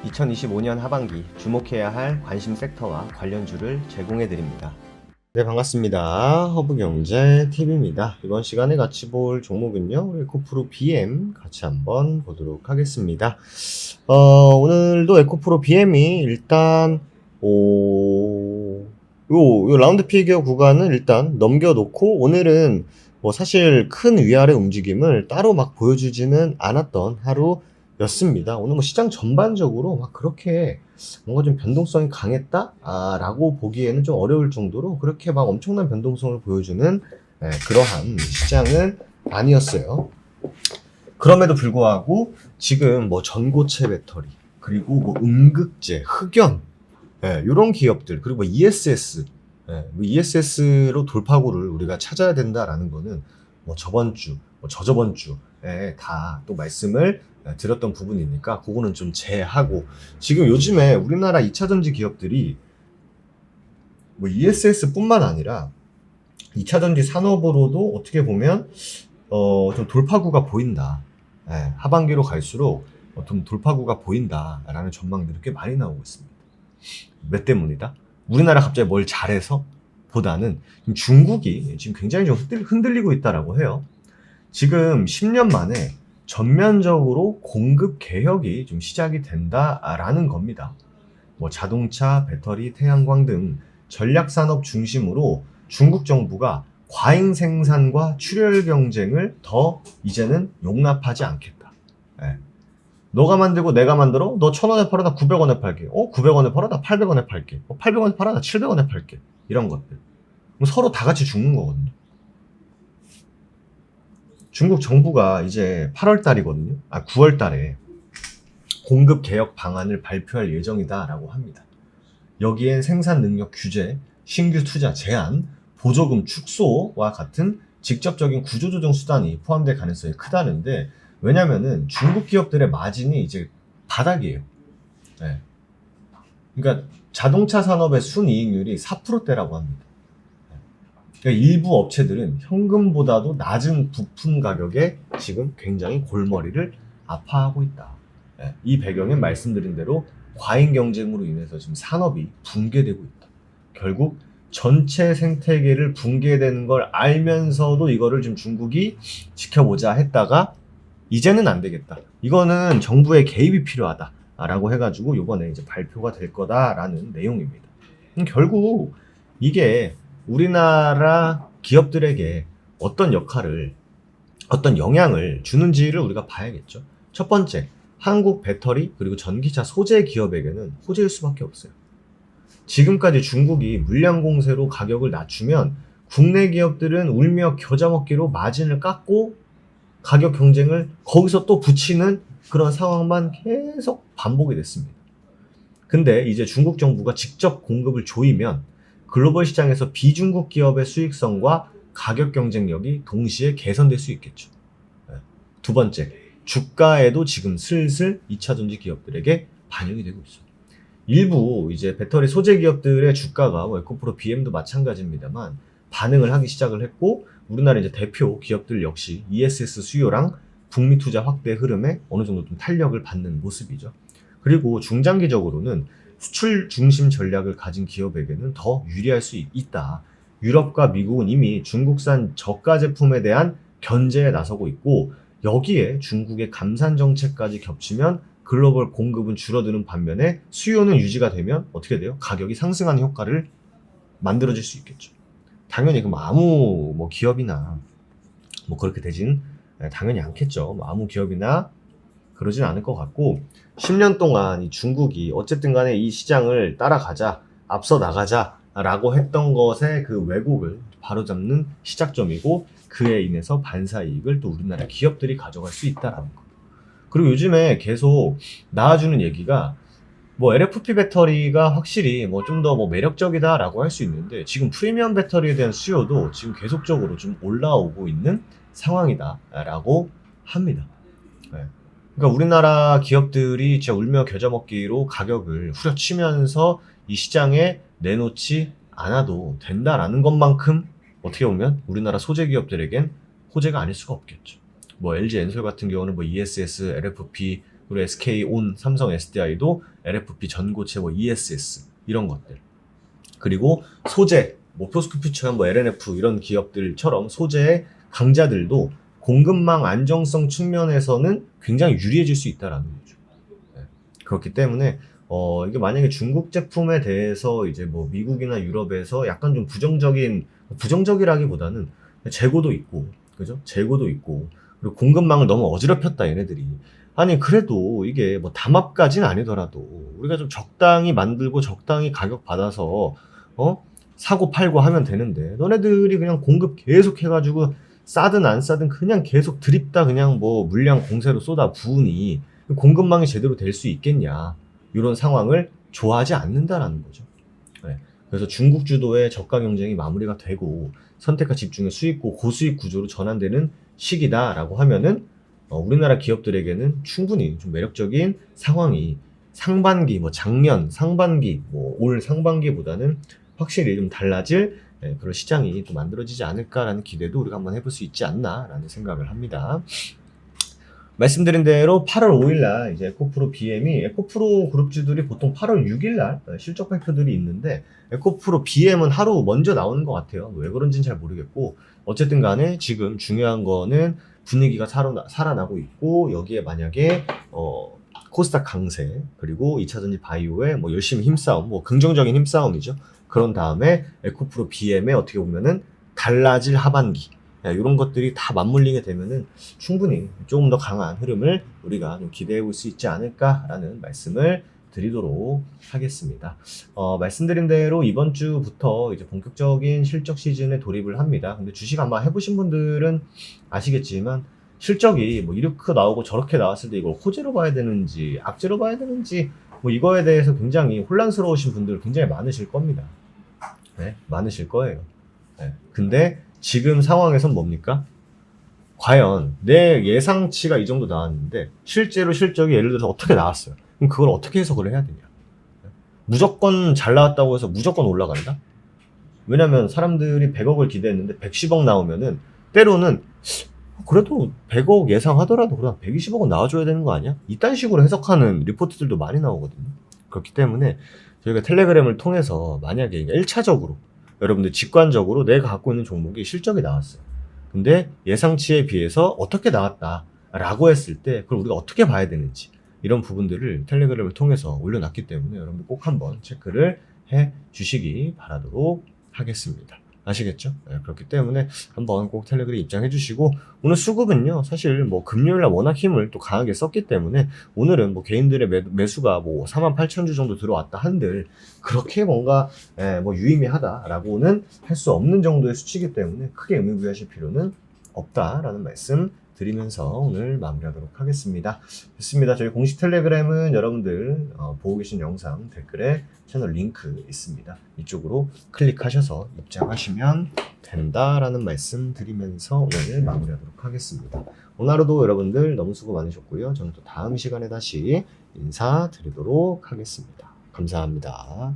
2025년 하반기 주목해야 할 관심 섹터와 관련주를 제공해 드립니다. 네, 반갑습니다. 허브경제TV입니다. 이번 시간에 같이 볼 종목은요, 에코프로 BM 같이 한번 보도록 하겠습니다. 오늘도 에코프로 BM이 일단, 요 라운드 피겨 구간을 일단 넘겨놓고, 오늘은 뭐 사실 큰 위아래 움직임을 따로 막 보여주지는 않았던 하루였습니다. 오늘 뭐 시장 전반적으로 막 그렇게 뭔가 좀 변동성이 강했다? 라고 보기에는 좀 어려울 정도로 그렇게 막 엄청난 변동성을 보여주는 그러한 시장은 아니었어요. 그럼에도 불구하고 지금 뭐 전고체 배터리, 그리고 뭐 음극재, 흑연, 이런 기업들, 그리고 뭐 ESS, 뭐 ESS로 돌파구를 우리가 찾아야 된다라는 거는 뭐 저번 주, 뭐 저저번 주에 다 또 말씀을 드렸던 부분이니까 그거는 좀 제하고, 지금 요즘에 우리나라 2차전지 기업들이 뭐 ESS뿐만 아니라 2차전지 산업으로도 어떻게 보면 좀 돌파구가 보인다. 하반기로 갈수록 좀 돌파구가 보인다라는 전망들이 꽤 많이 나오고 있습니다. 몇 때문이다? 우리나라 갑자기 뭘 잘해서? 보다는 중국이 지금 굉장히 좀 흔들리고 있다라고 해요. 지금 10년 만에 전면적으로 공급 개혁이 좀 시작이 된다라는 겁니다. 뭐 자동차, 배터리, 태양광 등 전략 산업 중심으로 중국 정부가 과잉 생산과 출혈 경쟁을 더 이제는 용납하지 않겠다. 너가 만들고 내가 만들어? 너 1,000원에 팔아, 나 900원에 팔게. 900원에 팔아, 나 800원에 팔게. 800원에 팔아, 나 700원에 팔게. 이런 것들. 서로 다 같이 죽는 거거든요. 중국 정부가 이제 8월 달이거든요. 9월 달에 공급 개혁 방안을 발표할 예정이다라고 합니다. 여기엔 생산 능력 규제, 신규 투자 제한, 보조금 축소와 같은 직접적인 구조조정 수단이 포함될 가능성이 크다는데, 왜냐면은 중국 기업들의 마진이 이제 바닥이에요. 네. 그러니까 자동차 산업의 순이익률이 4%대라고 합니다. 그러니까 일부 업체들은 현금보다도 낮은 부품 가격에 지금 굉장히 골머리를 아파하고 있다. 이 배경엔 말씀드린 대로 과잉 경쟁으로 인해서 지금 산업이 붕괴되고 있다. 결국 전체 생태계를 붕괴되는 걸 알면서도 이거를 지금 중국이 지켜보자 했다가 이제는 안 되겠다. 이거는 정부의 개입이 필요하다. 라고 해가지고 요번에 이제 발표가 될 거다라는 내용입니다. 결국 이게 우리나라 기업들에게 어떤 역할을, 어떤 영향을 주는지를 우리가 봐야겠죠. 첫 번째, 한국 배터리 그리고 전기차 소재 기업에게는 호재일 수밖에 없어요. 지금까지 중국이 물량 공세로 가격을 낮추면 국내 기업들은 울며 겨자 먹기로 마진을 깎고 가격 경쟁을 거기서 또 붙이는 그런 상황만 계속 반복이 됐습니다. 근데 이제 중국 정부가 직접 공급을 조이면 글로벌 시장에서 비중국 기업의 수익성과 가격 경쟁력이 동시에 개선될 수 있겠죠. 두 번째, 주가에도 지금 슬슬 2차전지 기업들에게 반영이 되고 있어요. 일부 이제 배터리 소재 기업들의 주가가 에코프로 BM도 마찬가지입니다만 반응을 하기 시작을 했고, 우리나라 이제 대표 기업들 역시 ESS 수요랑 북미 투자 확대 흐름에 어느 정도 좀 탄력을 받는 모습이죠. 그리고 중장기적으로는 수출 중심 전략을 가진 기업에게는 더 유리할 수 있다. 유럽과 미국은 이미 중국산 저가 제품에 대한 견제에 나서고 있고, 여기에 중국의 감산 정책까지 겹치면 글로벌 공급은 줄어드는 반면에 수요는 유지가 되면 어떻게 돼요? 가격이 상승하는 효과를 만들어질 수 있겠죠. 당연히 그럼 아무 뭐 기업이나 뭐 그렇게 되진 당연히 않겠죠. 뭐 아무 기업이나 그러진 않을 것 같고, 10년 동안 이 중국이 어쨌든 간에 이 시장을 따라가자, 앞서 나가자라고 했던 것의 그 왜곡을 바로잡는 시작점이고, 그에 인해서 반사이익을 또 우리나라 기업들이 가져갈 수 있다라는 거. 그리고 요즘에 계속 나와주는 얘기가 뭐 LFP 배터리가 확실히 뭐 좀 더 뭐 매력적이다라고 할 수 있는데, 지금 프리미엄 배터리에 대한 수요도 지금 계속적으로 좀 올라오고 있는 상황이다라고 합니다. 그러니까 우리나라 기업들이 진짜 울며 겨자 먹기로 가격을 후려치면서 이 시장에 내놓지 않아도 된다라는 것만큼 어떻게 보면 우리나라 소재 기업들에겐 호재가 아닐 수가 없겠죠. 뭐 LG 엔솔 같은 경우는 뭐 ESS, LFP 그리고 SK온, 삼성 SDI도 LFP 전고체 뭐 ESS 이런 것들. 그리고 소재, 뭐 포스코퓨처, 뭐 LNF 이런 기업들처럼 소재의 강자들도 공급망 안정성 측면에서는 굉장히 유리해질 수 있다라는 거죠. 네. 그렇기 때문에 이게 만약에 중국 제품에 대해서 이제 뭐 미국이나 유럽에서 약간 좀 부정적이라기보다는 재고도 있고, 그죠? 재고도 있고, 그리고 공급망을 너무 어지럽혔다 얘네들이. 아니 그래도 이게 뭐 담합까지는 아니더라도 우리가 좀 적당히 만들고 적당히 가격 받아서 사고 팔고 하면 되는데 너네들이 그냥 공급 계속 해가지고 싸든 안 싸든 그냥 계속 드립다 그냥 뭐 물량 공세로 쏟아 부으니 공급망이 제대로 될 수 있겠냐 이런 상황을 좋아하지 않는다라는 거죠. 네. 그래서 중국 주도의 저가 경쟁이 마무리가 되고 선택과 집중의 수익고 고수익 구조로 전환되는 시기다라고 하면은 우리나라 기업들에게는 충분히 좀 매력적인 상황이 상반기, 뭐 작년 상반기, 뭐 올 상반기보다는 확실히 좀 달라질 그런 시장이 또 만들어지지 않을까라는 기대도 우리가 한번 해볼 수 있지 않나라는 생각을 합니다. 말씀드린 대로 8월 5일날 이제 에코프로 BM이 에코프로 그룹주들이 보통 8월 6일날 실적 발표들이 있는데 에코프로 BM은 하루 먼저 나오는 것 같아요. 왜 그런지는 잘 모르겠고 어쨌든 간에 지금 중요한 거는 분위기가 살아나고 있고 여기에 만약에 코스닥 강세 그리고 2차전지 바이오에 뭐 열심히 힘싸움 뭐 긍정적인 힘싸움이죠. 그런 다음에 에코프로 BM에 어떻게 보면은 달라질 하반기 이런 것들이 다 맞물리게 되면은 충분히 조금 더 강한 흐름을 우리가 좀 기대해 볼 수 있지 않을까라는 말씀을 드리도록 하겠습니다. 말씀드린 대로 이번 주부터 이제 본격적인 실적 시즌에 돌입을 합니다. 근데 주식 아마 해보신 분들은 아시겠지만 실적이 뭐 이렇게 나오고 저렇게 나왔을 때 이걸 호재로 봐야 되는지 악재로 봐야 되는지 뭐 이거에 대해서 굉장히 혼란스러우신 분들 굉장히 많으실 겁니다. 네, 많으실 거예요. 네. 근데 지금 상황에선 뭡니까? 과연 내 예상치가 이 정도 나왔는데 실제로 실적이 예를 들어서 어떻게 나왔어요? 그럼 그걸 어떻게 해석을 해야 되냐? 무조건 잘 나왔다고 해서 무조건 올라간다? 왜냐면 사람들이 100억을 기대했는데 110억 나오면은 때로는 그래도 100억 예상하더라도 그냥 120억은 나와줘야 되는 거 아니야? 이딴 식으로 해석하는 리포트들도 많이 나오거든요. 그렇기 때문에 저희가 텔레그램을 통해서 만약에 1차적으로 여러분들 직관적으로 내가 갖고 있는 종목이 실적이 나왔어요. 근데 예상치에 비해서 어떻게 나왔다라고 했을 때 그걸 우리가 어떻게 봐야 되는지 이런 부분들을 텔레그램을 통해서 올려놨기 때문에 여러분들 꼭 한번 체크를 해 주시기 바라도록 하겠습니다. 아시겠죠? 네, 그렇기 때문에 한번 꼭 텔레그램 입장해 주시고 오늘 수급은요 사실 뭐 금요일날 워낙 힘을 또 강하게 썼기 때문에 오늘은 뭐 개인들의 매수가 뭐 48,000주 정도 들어왔다 한들 그렇게 뭔가 뭐 유의미하다라고는 할 수 없는 정도의 수치이기 때문에 크게 의미부여하실 필요는 없다라는 말씀 드리면서 오늘 마무리하도록 하겠습니다. 됐습니다. 저희 공식 텔레그램은 여러분들 보고 계신 영상 댓글에 채널 링크 있습니다. 이쪽으로 클릭하셔서 입장하시면 된다라는 말씀 드리면서 오늘 마무리하도록 하겠습니다. 오늘 하루도 여러분들 너무 수고 많으셨고요. 저는 또 다음 시간에 다시 인사드리도록 하겠습니다. 감사합니다.